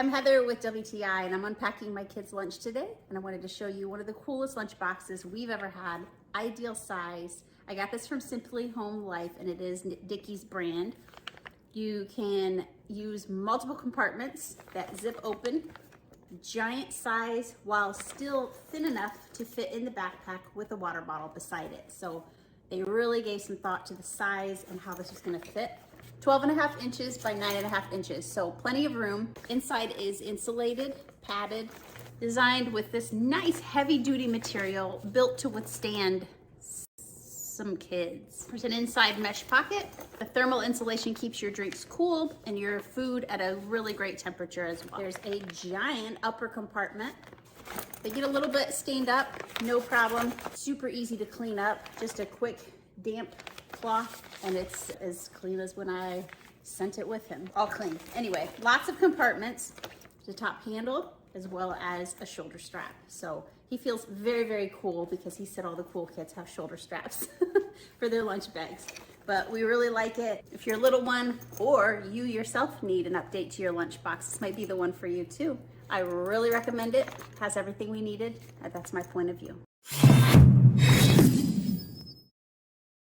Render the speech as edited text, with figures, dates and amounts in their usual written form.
I'm Heather with WTI and I'm unpacking my kids' lunch today, and I wanted to show you one of the coolest lunch boxes we've ever had. Ideal size. I got this from Simply Home Life and it is Dickies brand. You can use multiple compartments that zip open, giant size while still thin enough to fit in the backpack with a water bottle beside it. So they really gave some thought to the size and how this was going to fit. 12.5 inches by 9.5 inches, so plenty of room. Inside is insulated, padded, designed with this nice heavy-duty material built to withstand some kids. There's an inside mesh pocket. The thermal insulation keeps your drinks cool and your food at a really great temperature as well. There's a giant upper compartment. They get a little bit stained up, no problem. Super easy to clean up, just a quick damp cloth, and it's as clean as when I sent it with him. All clean. Anyway, lots of compartments, the top handle, as well as a shoulder strap. So he feels very, very cool because he said all the cool kids have shoulder straps for their lunch bags. But we really like it. If you're a little one or you yourself need an update to your lunchbox, this might be the one for you too. I really recommend it. Has everything we needed. That's my point of view.